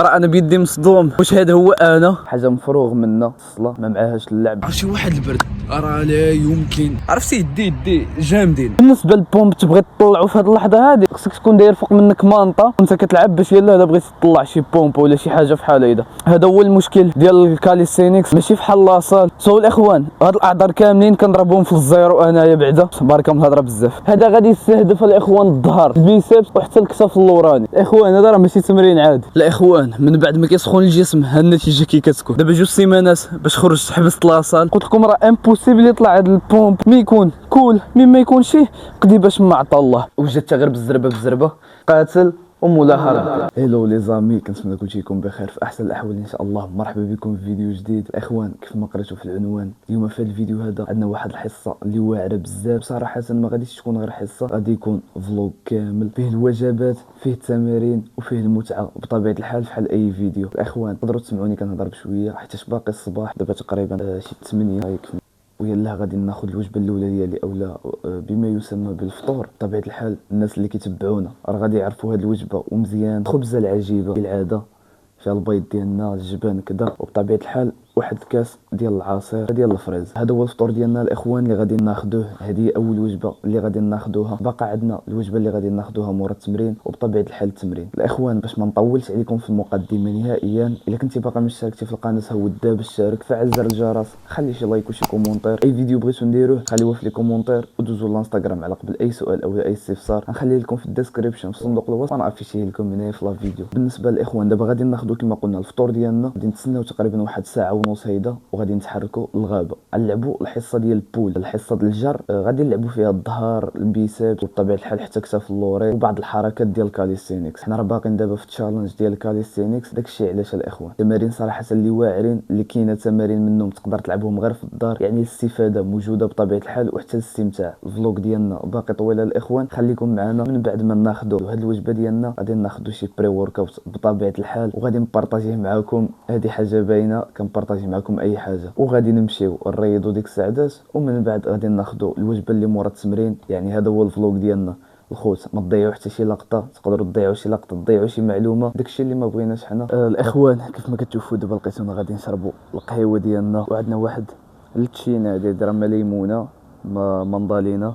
راه انا بيدي مصدوم. واش هذا هو انا حاجه مفروغ منها الصلاه ما معاهاش اللعب. عرفتي واحد البرد راه لا يمكن. عرفتي يدي جامدين. بالنسبه للبومب تبغي تطلعوا في هذه اللحظه هذه خصك تكون داير فوق منك مانطا وانت كتلعب باش يلا بغيتي تطلع شي بومب ولا شي حاجه فحال هيدا. هذا هو المشكل ديال الكاليستينكس ماشي فحال لاصال. سو الاخوان هاد الاعذار كاملين كنضربهم في الزيرو انايا بعدا بارك الله الهضره بزاف. هذا غادي يستهدف الاخوان الظهر البيسبس وحتى الكتاف اللوراني. الاخوان هذا راه ماشي تمرين عادي. الاخوان من بعد ما كيسخن الجسم ها النتيجه كي كتكون. دابا جوج سيمانات باش خرجت حبست لاصال. قلت لكم راه امبوسيبل يطلع هذا البومب مي يكون كول مي ما يكونش قدي باش ما عطى الله. وجدت غير بالزربه قاتل ومولا هرب. هيلو لي زامي، كنتمنى كلشي يكون بخير في احسن الاحوال ان شاء الله. مرحبا بكم في فيديو جديد. الاخوان كيف ما قريتوا في العنوان اليوم في الفيديو هذا عندنا واحد الحصه اللي واعره بزاف. صراحه ما غاديش تكون غير حصه، غادي يكون فلوق كامل فيه الوجبات فيه التمارين وفيه المتعه بطبيعه الحال بحال اي فيديو. الاخوان تقدروا تسمعوني كنهضر بشويه حيت باقي الصباح دابا تقريبا شي 8 هيك. ويلا غادي ناخذ الوجبه الاولى ديالي اولا بما يسمى بالفطور. بطبيعه الحال الناس اللي كيتبعونا راه غادي يعرفوا هذه الوجبه ومزيان. الخبزه العجيبه بالعاده فيها البيض ديالنا الجبن كذا وبطبيعه الحال واحد الكاس ديال العصير ديال الفريز. هذا هو الفطور ديالنا الاخوان اللي غادي ناخذوه. هذه اول وجبه اللي غادي ناخذوها. باقا عندنا الوجبه اللي غادي ناخذوها مورا التمرين وبطبيعه الحال التمرين. الاخوان باش ما نطولش عليكم في المقدمه نهائيا، الا كنتي باقا ما اشتركتي في القناه هود دابا اشترك، فعل زر الجرس، خلي شي لايك وشي كومونتير. اي فيديو بغيتو نديروه خليوه في لي كومونتير ودوزوا للانستغرام على قبل اي سؤال او اي استفسار غنخليه لكم في الديسكريبشن في صندوق الوصف وانا افيشيه لكم هنا في لا فيديو. بالنسبه للاخوان دابا غادي ناخذوا كما قلنا الفطور ديالنا، غادي نتسناو تقريبا واحد ساعه ونص هيدا وغادي نتحركوا للغابه. غنلعبوا الحصه ديال البول، الحصه ديال الجر غادي نلعبوا فيها الظهر البيسبس وبطبيعه الحال حتى كتاف اللوري وبعض الحركات ديال الكاليستينكس. حنا راه باقيين دابا في التشالنج ديال الكاليستينكس. داكشي علاش الاخوان تمارين صراحه اللي واعرين اللي كاينه تمارين منهم تقدر تلعبهم غير في الدار، يعني الاستفاده موجوده بطبيعه الحال وحتى الاستمتاع. الفلوق ديالنا باقي طويله الاخوان، خليكم معنا. من بعد ما ناخذوا هذه الوجبه ديالنا غادي ناخذوا شي بري ورك اوت بطبيعه الحال وغادي نبارطاجيه معكم. هذه حاجه باينه كنبارطاجي معكم اي حاجه وغادي نمشيو نريضوا ديك الساعات ومن بعد غادي ناخذوا الوجبه اللي مورا التمرين. يعني هذا هو الفلوق ديالنا الخوت. ما تضيعوا حتى شي لقطه، تقدروا تضيعوا شي لقطه تضيعوا شي معلومه، داكشي اللي ما بغيناش حنا. الاخوان كيف ما كتشوفوا دابا لقيتونا غادي نشربوا القهوه ديالنا وعندنا واحد التشينه ديال درهم ليمونه مندالينا.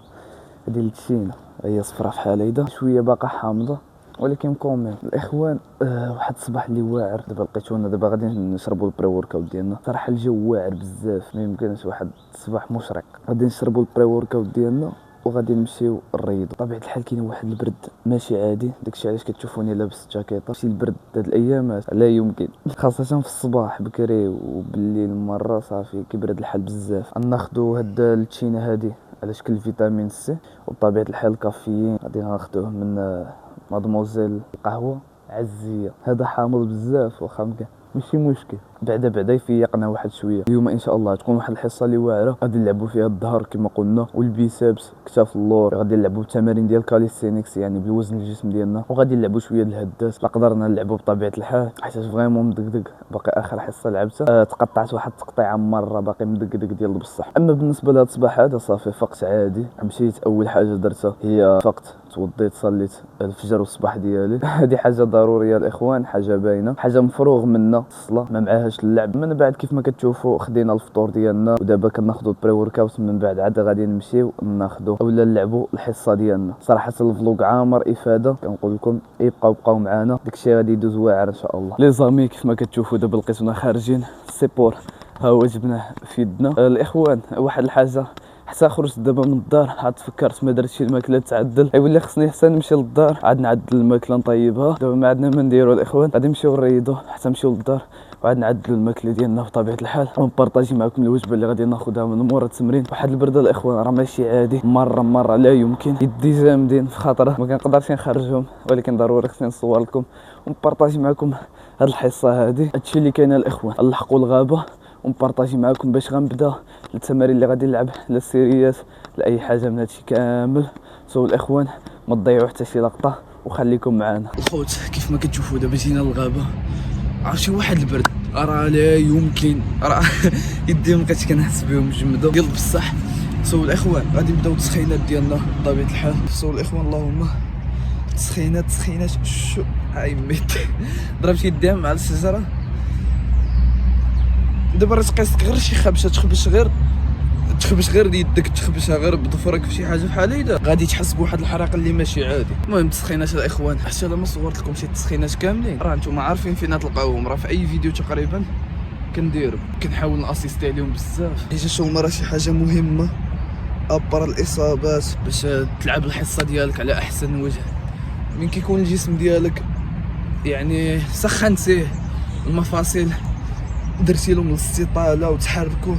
هذه التشينه هي صفرا فحال هيدا شويه باقا حامضه ولكن كومين. الاخوان واحد الصباح اللي واعر. دابا لقيتونا دابا غادي نشربوا البري ورك اوت ديالنا. صراحه الجو واعر بزاف ما يمكنش واحد الصباح مشرق. غادي نشربوا البري ورك اوت ديالنا وغادي نمشيو نريضوا. بطبيعه الحال كاين واحد البرد ماشي عادي، داكشي علاش كتشوفوني لابس جاكيطه. شي البرد هاد الايامات لا يمكن، خاصه في الصباح بكري وبالليل مره صافي كيبرد الحال بزاف. ناخذوا هاد التشينه هادي على شكل فيتامين سي وبطبيعه الحال الكافيين غادي ناخذوه من مادموزيل القهوه عزيه. هذا حامض بزاف واخا ماشي مشكل، بعدا يفيقنا واحد شويه. اليوم ان شاء الله تكون واحد الحصه اللي واعره غادي نلعبوا فيها الظهر كما قلنا والبيسبس كتاف اللور. غادي نلعبوا التمارين ديال الكاليستينكس يعني بالوزن الجسم ديالنا وغادي نلعبوا شويه الهدات لا قدرنا نلعبوا بطبيعه الحال حيت فريمون مدقدق. باقي اخر حصه لعبتها تقطعت واحد التقطيعه مره باقي مدقدق ديال بصح. اما بالنسبه لهذا الصباح هذا صافي فقت عادي. مشيت اول حاجه درتها هي فقت توضيت صليت الفجر والصباح ديالي. هذه حاجه ضروريه الاخوان، حاجه باينه، حاجه مفروغ منها الصلاه ما معاهاش اللعب. من بعد كيف ما كتشوفوا خدينا الفطور ديالنا ودابا كناخذوا البري ورك اوت. من بعد عاد غادي نمشيو ناخذوا اولا نلعبوا الحصه ديالنا. صراحه الفلوق عامر افاده كنقول لكم بقاو معنا، داكشي غادي يدوز واعر ان شاء الله. لي زامي كيف ما كتشوفوا دابا لقيتونا خارجين السيبور ها هو جبناه في يدنا. الاخوان واحد الحاجه حتى خرجت دابا من الدار عاد تفكرت ما درتش الماكله تعدل ولا خصني حتى نمشي للدار عاد نعدل الماكله نطيبها. دابا ما عندنا ما نديرو الاخوان غادي نمشيو نريضو حتى نمشيو للدار وعاد نعدلوا الماكله ديالنا بطبيعه الحال ونبارطاجي معكم الوجبه اللي غادي ناخذها من مورا التمرين. واحد البرده الاخوان راه ماشي عادي، مره لا يمكن. يدي جامدين في خاطره ما كنقدرش نخرجهم ولكن ضروري خصني نصور لكم ونبارطاجي معكم هاد الحصه هادي. هادشي اللي كاين الاخوان. نلحقوا الغابه ونبارطاجي معكم باش غنبدا التمارين اللي غادي نلعب لا السيريات لا اي حاجه من هادشي كامل. سو الاخوان ما تضيعوا حتى شي لقطه وخليكم معنا. الخوت كيف ما كتشوفوا دابا جينا للغابه. عرفتي واحد البرد راه لا يمكن، راه يدي مابقيتش كنحس بهم جمدوا ديال بصح. سو الاخوان غادي نبداو التسخينات ديالنا بطبيعه الحال. سو الاخوان اللهم تسخينات شو هاي ميت ضربت يديهم على الشجره. دابا راه تقيسك غير شي خبشه تخبش غير يدك، تخبشها غير بظفرك في شي حاجه بحال هيدا، غادي تحس بواحد الحريق اللي ماشي عادي. المهم التسخينات الاخوان، حتى الا ما صورت لكم شي تسخينات كاملين راه نتوما عارفين فين تلقاوهم، راه في اي فيديو تقريبا كنديرو، كنحاول ناسيستي عليهم بزاف. حيت الشومه راه شي حاجه مهمه ابر الاصابات باش تلعب الحصه ديالك على احسن وجه. من كيكون الجسم ديالك يعني سخنتيه، المفاصل درتي لهم الاستطاله وتحركوا،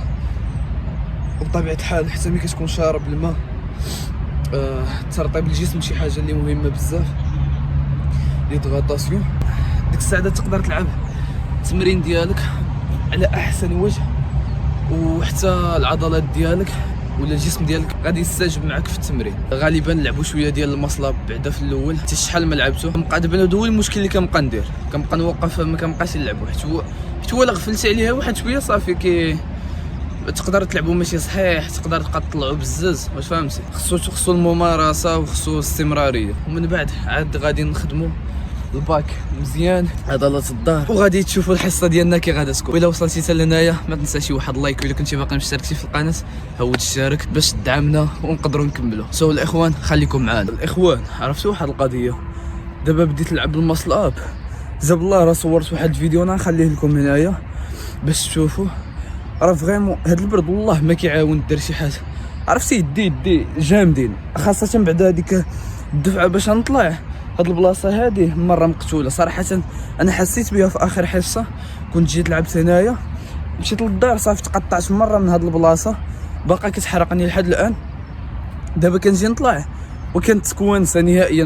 وبطبيعه الحال حتى ملي كتكون شارب الماء ترطيب الجسم شي حاجه اللي مهمه بزاف، ليدغاطاسيون. ديك الساعه تقدر تلعب التمرين ديالك على احسن وجه، وحتى العضلات ديالك ولا الجسم ديالك غادي يستجب معك في التمرين. غالبا لعبوا شويه ديال المصلب بعدا في الاول، حتى شحال ما لعبته كنبقى دابا هذا هو المشكل اللي كنبقى ندير، كنبقى نوقف ما كنبقاش نلعبو، حيت هو الا غفلتي عليها واحد شويه صافي تقدر تلعبوا ماشي صحيح، تقدر تبقى تطلعوا بزاز، واش فهمتي؟ خصو الممارسه وخصو الاستمراريه، ومن بعد عاد غادي نخدموا الباك مزيان، عضلات الظهر، وغادي تشوفوا الحصه ديالنا كي غادا تكون. والا وصلتي حتى لهنايا ما تنساش واحد لايك، والا كنتي باقي مشتركتي في القناه هاو تشارك باش تدعمنا ونقدروا نكملوا. الاخوان خليكم معانا. الاخوان عرفتوا واحد القضيه، دابا بديت نلعب الماسل اب، جاب الله راه صورت واحد الفيديو انا نخليه لكم هنايا باش تشوفوا. راه فريمون هاد البرد والله ما كيعاون دير شي حاجه، عرفتي يدي جامدين، خاصه بعد هذيك الدفعه باش نطلع. هاد البلاصه هادي مره مقتوله صراحه، انا حسيت بها في اخر حصه كنت جيت لعبت هنايا، مشيت للدار صافي تقطعت مره من هاد البلاصه، باقا كتحرقني لحد الان. دابا كنجي نطلع وكانت تكوانسه نهائيا،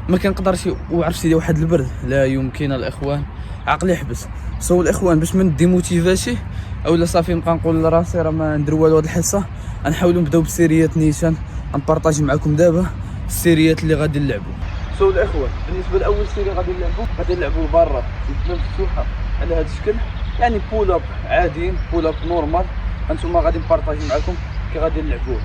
ما كنقدرش. وعرفتي واحد البرد لا يمكن الاخوان، عقلي حبس. الاخوان باش ما ندي موتيفاشي اولا صافي نبقى نقول لراسي راه ما ندير والو هاد الحصه، غنحاولوا نبداو بسيريات نيشان، غنبارطاجي معكم دابا السيريات اللي غادي نلعبوا. الاخوان بالنسبه لاول سيري غادي نلعبوا برا البلان مفتوحه على هذا الشكل، يعني بول اب عاديين، بول اب نورمال. انتم غادي نبارطاجي معكم كي غادي نلعبوه.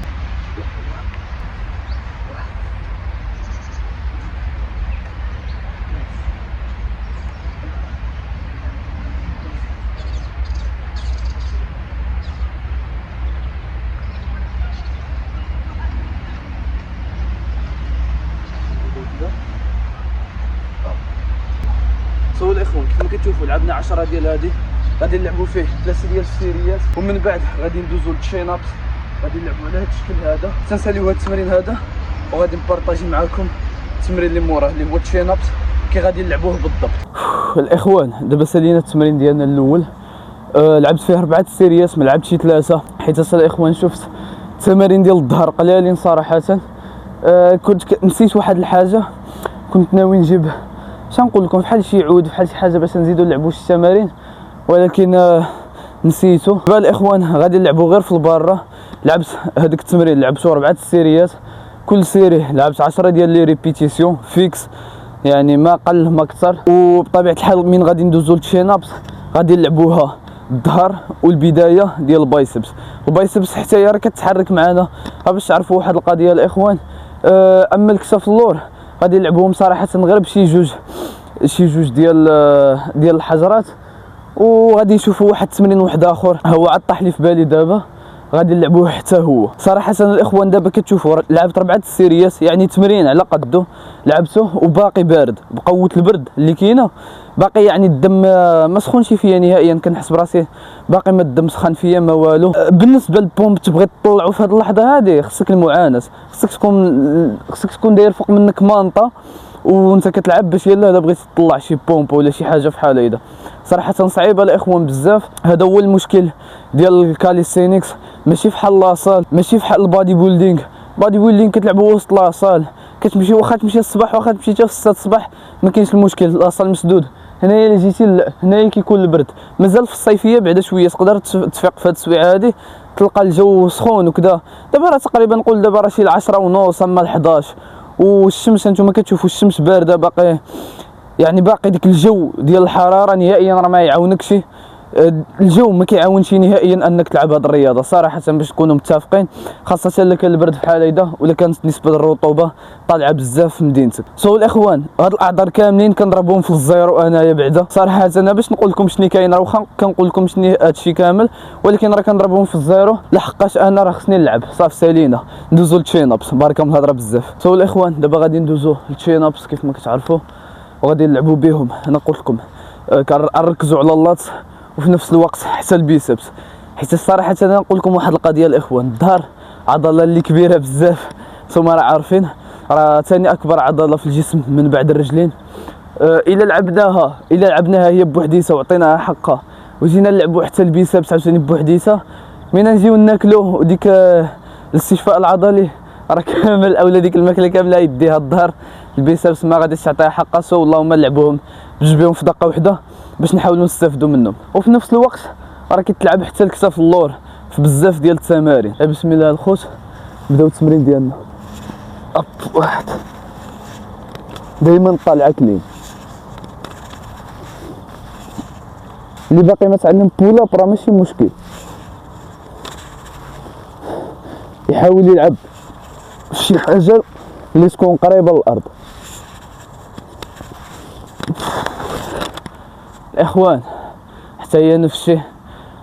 الاخوان كيف ما كتشوفوا لعبنا 10 ديال هذه، غادي نلعبوا فيه 3 ديال السيريات، ومن بعد غادي ندوزوا للتشين ابس، غادي نلعبوا على هذا الشكل هذا. تنساليو هذا التمرين هذا، وغادي نبارطاجي معكم التمرين اللي موراه اللي هو التشين ابس كي غادي نلعبوه بالضبط. الاخوان دابا سالينا التمرين ديالنا الاول، لعبت فيه 4 سيريات، ما لعبتش 3 حيت الاخوان شفت التمارين ديال الظهر قلالين صراحه. كنت نسيت واحد الحاجه، كنت ناوي نجيب نقول لكم بحال شي عود بحال شي حاجه باش نزيدو نلعبوا شي تمارين، ولكن نسيتو. دابا الاخوان غادي نلعبوا غير في البارة. لعبت هذاك التمرين لعبتو 4 سيريات، كل سيري لعبت 10 ديال لي ريبيتيسيون فيكس، يعني ما قل ما كثر. وبطبيعه الحال من غادي ندوزو للتشين ابس غادي نلعبوها الظهر والبدايه ديال البايسبس حتى هي راه كتحرك معنا. باش تعرفوا واحد القضيه الاخوان، اما الكتاف اللور غادي نلعبوهم صراحه غير بشي جوج ديال الحجرات، وغادي نشوفوا واحد التمرين واحد اخر هو عاد طاح لي في بالي دابا غادي نلعبوه حتى هو. صراحه الاخوان دابا كتشوفوا لعبت 4 سيريات، يعني تمرين على قدو لعبته وباقي بارد بقوه البرد اللي كاينه، باقي يعني الدم ما سخونش فيا نهائيا، كنحس براسي باقي ما الدم سخن فيا ما والو. بالنسبه للبومب تبغي تطلعو في هذه اللحظه هذه خصك المعاناه، خصك تكون داير فوق منك مانطه وانت كتلعب باش يلا بغيتي تطلع شي بومب ولا شي حاجه بحال هيدا. صراحه صعيبه الاخوان بزاف. هذا هو المشكل ديال الكاليستينكس، ماشي بحال لاصال، ماشي بحال البادي بيلدينغ كتلعبوا وسط لاصال، كتمشي واخا تمشي الصباح واخا تمشي حتى 6 الصباح ما كاينش المشكل، لاصال مسدود. هنايا الا جيتي هنايا كيكون البرد، مازال في الصيفيه بعدا شويه تقدر تفيق في هاد السويعه هادي تلقى الجو سخون وكذا. دابا راه تقريبا نقول دابا راه شي 10:30 اما 11، والشمس انتم كتشوفوا الشمس بارده، باقي ديك الجو ديال الحراره نهائيا راه ما يعاونكش. الجو ما كيعاونش نهائيا انك تلعب هذه الرياضه صراحه باش نكونوا متفقين، خاصه الا كان البرد بحال هيدا ولا كانت نسبه الرطوبه طالعه بزاف في مدينتك. الاخوان هاد الاعذار كاملين كنضربهم في الزيرو انايا بعدا صراحه. انا باش نقول لكم شنو كاين راه واخا كنقول لكم شنو هادشي كامل، ولكن راه كنضربهم في الزيرو لحقاش انا راه خصني نلعب صافي سالينا. ندوزو للتشين ابس بارك الله الهضره بزاف. الاخوان دابا غادي ندوزو للتشين ابس كيف ما كتعرفوا وغادي نلعبوا بهم. انا قلت لكم كنركزوا على اللات وفي نفس الوقت حتى البيسبس، حيت الصراحه انا نقول لكم واحد القضيه الاخوان، الظهر عضله اللي كبيره بزاف، نتوما راه عارفين راه ثاني اكبر عضله في الجسم من بعد الرجلين. الا لعبناها هي بوحديتها وعطيناها حقها وجينا نلعبوا حتى البيسبس عاوتاني بوحديتها، من نجيو ناكلو وديك الاستشفاء العضلي راه كامل اولا ديك الماكله كامله يديها الظهر. البيسبس ما غاديش تعطيها حقها، اللهم نلعبوهم بجوج بهم في دقه واحده باش نحاولوا نستافدوا منهم. وفي نفس الوقت راه كيتلعب حتى الكتاف اللور في بزاف ديال التمارين. بسم الله الخوت نبداو التمرين ديالنا. اب واحد دائما طالعه كلين. اللي باقي ما تعلم بولاب راه ماشي مشكل، يحاول يلعب شي حاجه اللي تكون قريبه للارض. الاخوان حتى هي نفس الشيء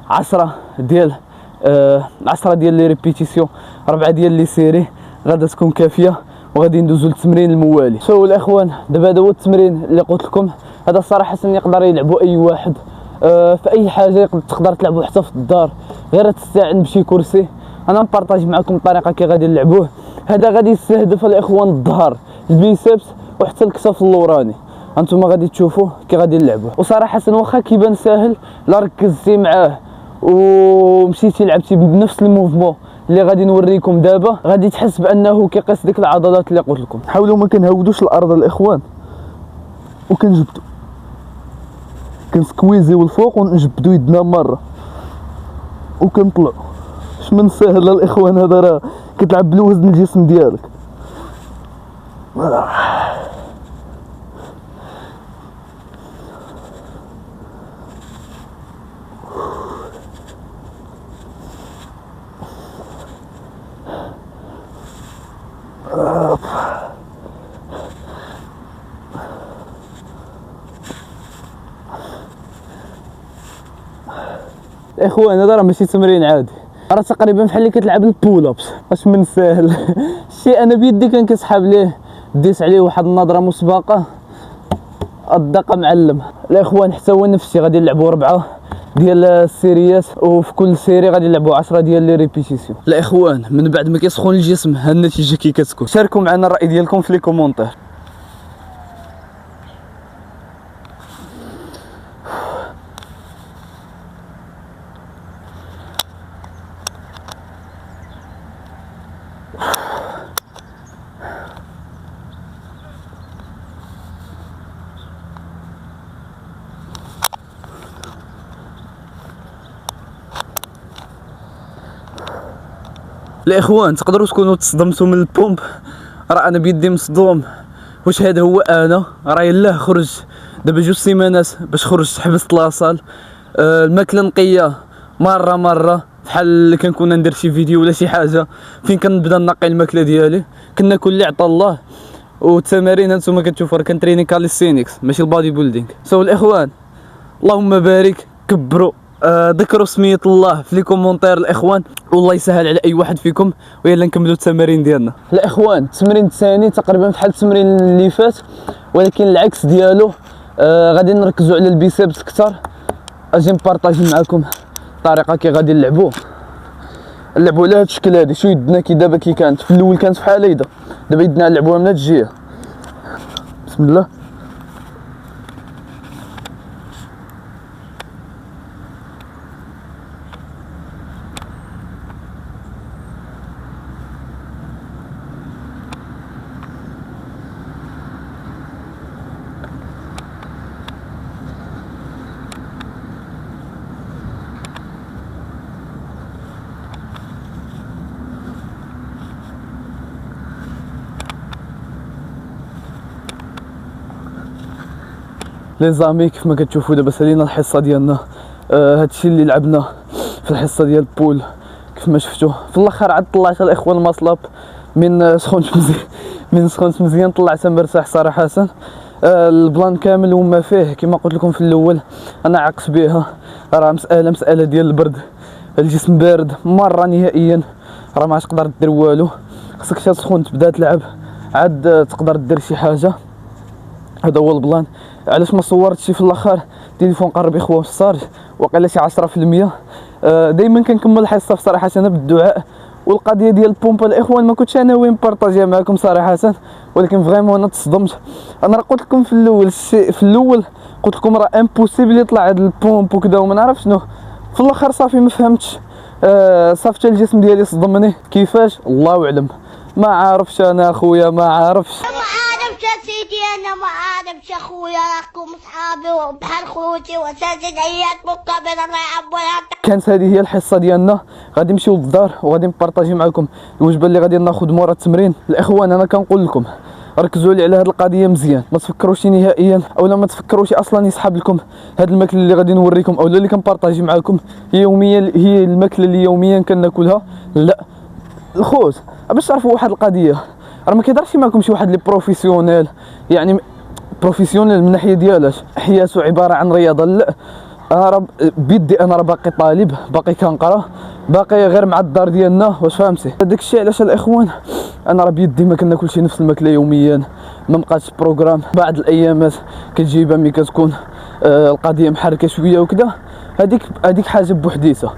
10 ديال لي ريبيتيسيون، 4 ديال لي سيري غادا تكون كافيه وغادي ندوزو للتمرين الموالي. الاخوان دابا هذا هو التمرين اللي قلت لكم. هذا صراحه يقدر يلعبوا اي واحد في اي حاجه، تقدر تلعبوا حتى في الدار غير تستعن بشي كرسي. انا نبارطاج معكم الطريقه كي غادي نلعبوه. هذا غادي يستهدف الاخوان الظهر، البيسبس وحتى الكتاف اللوراني. انتم غادي تشوفوا كي غادي نلعبوه. وصراحه واخا كيبان ساهل لا ركزتي معاه ومشيتي لعبتي بنفس الموفمون اللي غادي نوريكم دابا غادي تحس بانه كيقيس ديك العضلات اللي قلت لكم. حاولوا ما كنهودوش الارض الاخوان وكنجبدوا كنسكويزيو الفوق ونجبدوا يدنا مره وكنطلعوا. اش من ساهل الاخوان، هذا راه كتلعب بالوزن الجسم ديالك. الاخوان هذا راه ماشي تمرين عادي، راه تقريبا بحال اللي كتلعب البول ابس. اش من ساهل الشيء. انا بيدي كان كنسحب ليه ديت عليه واحد النظره مسبقه الدقه معلم. الاخوان حتى هو نفس الشيء، غادي نلعبوا 4 ديال السيريات وفي كل سيري غادي نلعبوا 10 ديال لي ريبيتيسيون. الاخوان من بعد ما كيسخن الجسم ها النتيجه كي كتكون. شاركوا معنا الراي ديالكم في لي كومونتير. الاخوان تقدروا تكونوا تصدمتوا من البومب، راه انا بيدي مصدوم. واش هذا هو انا؟ راه يلاه خرج دابا 2 سيمانات باش خرجت حبست لاصال. الماكله نقيه مره بحال اللي كنكون ندير شي فيديو ولا شي حاجه فين كنبدا نقي الماكله ديالي. كنا كل اللي عطا الله. والتمارين هانتوما كتشوفوا راه كنتريني كاليستينيكس ماشي البادي بيلدينغ. الاخوان اللهم بارك، كبروا ذكروا سمية الله في لي كومونتير الاخوان، والله يسهل على اي واحد فيكم. ويلا نكملوا التمارين ديالنا. الاخوان التمرين الثاني تقريبا بحال التمرين اللي فات ولكن العكس ديالو. غادي نركزوا على البيسبس اكثر. اجي نبارطاجي معكم الطريقه كي غادي نلعبوا على هذا الشكل هذا. شو يدنا كي دابا كي كانت في الاول كانت بحال هيدا، دابا يدنا نلعبوها من هاد الجهه. بسم الله. لي زامي كيف ما كتشوفوا دابا سالينا الحصه ديالنا هادشي اللي لعبنا في الحصه ديال البول. كيف ما شفتوا في الاخر عاد طلعت الاخوان المصلب من سخونت مزيان طلعت مرتاح صراحه. البلان كامل وما فيه كما قلت لكم في الاول انا عاقس بها، راه مساله ديال البرد، الجسم بارد مره نهائيا، راه ما تقدر دير والو، خصك تسخن تبدا تلعب عاد تقدر دير شي حاجه. هذا هو البلان. علاش ما صورتش في الاخر تليفون قرب اخوه الصارج وقيلا شي 10%. دائما كنكمل الحصه صراحه انا بالدعاء. والقضيه ديال البومبا الاخوان ما كنتش انا وين بارطاجيها معكم صراحه، ولكن فريمون انا تصدمت. انا راه قلت لكم في الاول قلت لكم راه امبوسيبل يطلع هذا البومب وكذا وما نعرف شنو. في الاخر صافي ما فهمتش، صافي الجسم ديالي صدمني كيفاش الله اعلم، ما عارفش انا اخويا ما عارفش. سيدي انا ما عارفش اخويا، راكم صحابي وبحال خوتي واساتذه عيات مقابل الله يعبرها. كانت هذه هي الحصه ديالنا، غادي نمشيو للدار وغادي نبارطاجي معكم الوجبه اللي غادي ناخذ مورا التمرين. الاخوان انا كنقول لكم ركزوا لي على هذه القضيه مزيان، ما تفكروش نهائيا اولا ما تفكروش اصلا يسحب لكم هذا الماكله اللي غادي نوريكم او اللي كنبارطاجي معكم يوميا هي الماكله اللي يوميا كناكلها. لا الخوت باش تعرفوا واحد القضيه، راه ما كيدارش معكم شي واحد اللي بروفيسيونيل، يعني بروفيسيونيل من ناحيه ديالاش حياته عباره عن رياضه. لا راه بيدي انا راه باقي طالب، باقي كنقرا، باقي غير مع الدار ديالنا، واش فهمتي؟ هذاك الشيء علاش الاخوان انا راه بيدي ما كناكلش نفس الماكله يوميا، ما بقاتش بروغرام. بعض الايامات كتجيبها ملي كتكون القضيه محركه شويه وكذا، هذيك حاجه بوحديتها.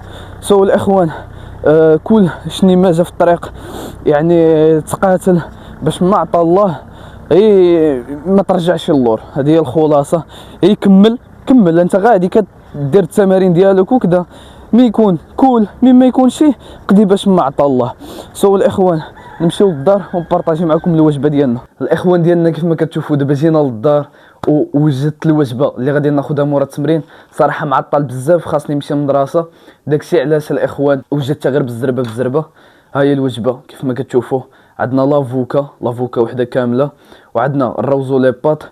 الاخوان كل شني ما جا في الطريق يعني تقاتل باش ما عطى الله ما ترجعش اللور. هذه هي الخلاصه. كمل انت غادي كدير التمارين ديالك وكذا، مي يكون كول ما يكونش قدي باش ما عطى الله. الاخوان نمشيو للدار ونبارطاجي معكم الوجبه ديالنا. الاخوان ديالنا كيف ما كتشوفوا دابا جينا للدار ووجدت الوجبه اللي غادي ناخذها مورا التمرين. صراحه معطل بزاف خاصني نمشي للمدرسه، داكشي علاش الاخوان وجدتها غير بالزربه. ها هي الوجبه كيف ما كتشوفوا، عندنا لافوكا وحده كامله، وعندنا الروزو لي بات،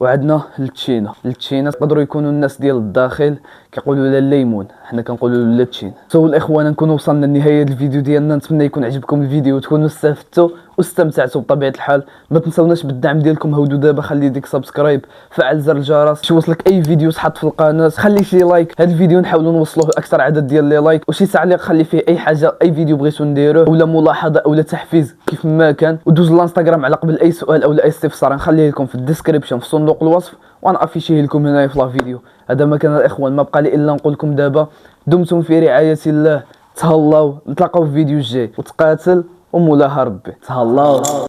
وعندنا التشينا يقدروا يكونوا الناس ديال الداخل كيقولوا لها الليمون، حنا كنقولوا له التشينا. الاخوان نكونوا وصلنا لنهايه الفيديو ديالنا، نتمنى يكون عجبكم الفيديو وتكونوا استفدتوا واستمتعتوا بطبيعه الحال. ما تنساوناش بالدعم ديالكم، هودوا دابا خلي ديك سبسكرايب، فعل زر الجرس باش يوصلك اي فيديو تحط في القناه، خلي شي لايك. هذا الفيديو نحاولوا نوصلوه اكثر عدد ديال لي لايك، وشي تعليق خلي فيه اي حاجه، اي فيديو بغيتو نديروه ولا ملاحظه اولا تحفيز كيف ما كان، ودوز للانستغرام على قبل اي سؤال او اي استفسار نخليه لكم في الديسكريبشن في صندوق الوصف، وانا افيشيه لكم هنا في لا فيديو. هذا ما كان الاخوان، ما بقى لي الا نقول لكم دابا دمتم في رعايه الله، تهلاو، نتلاقاو في فيديو الجاي، وتقاتل ومولاها ربي، تهلاو.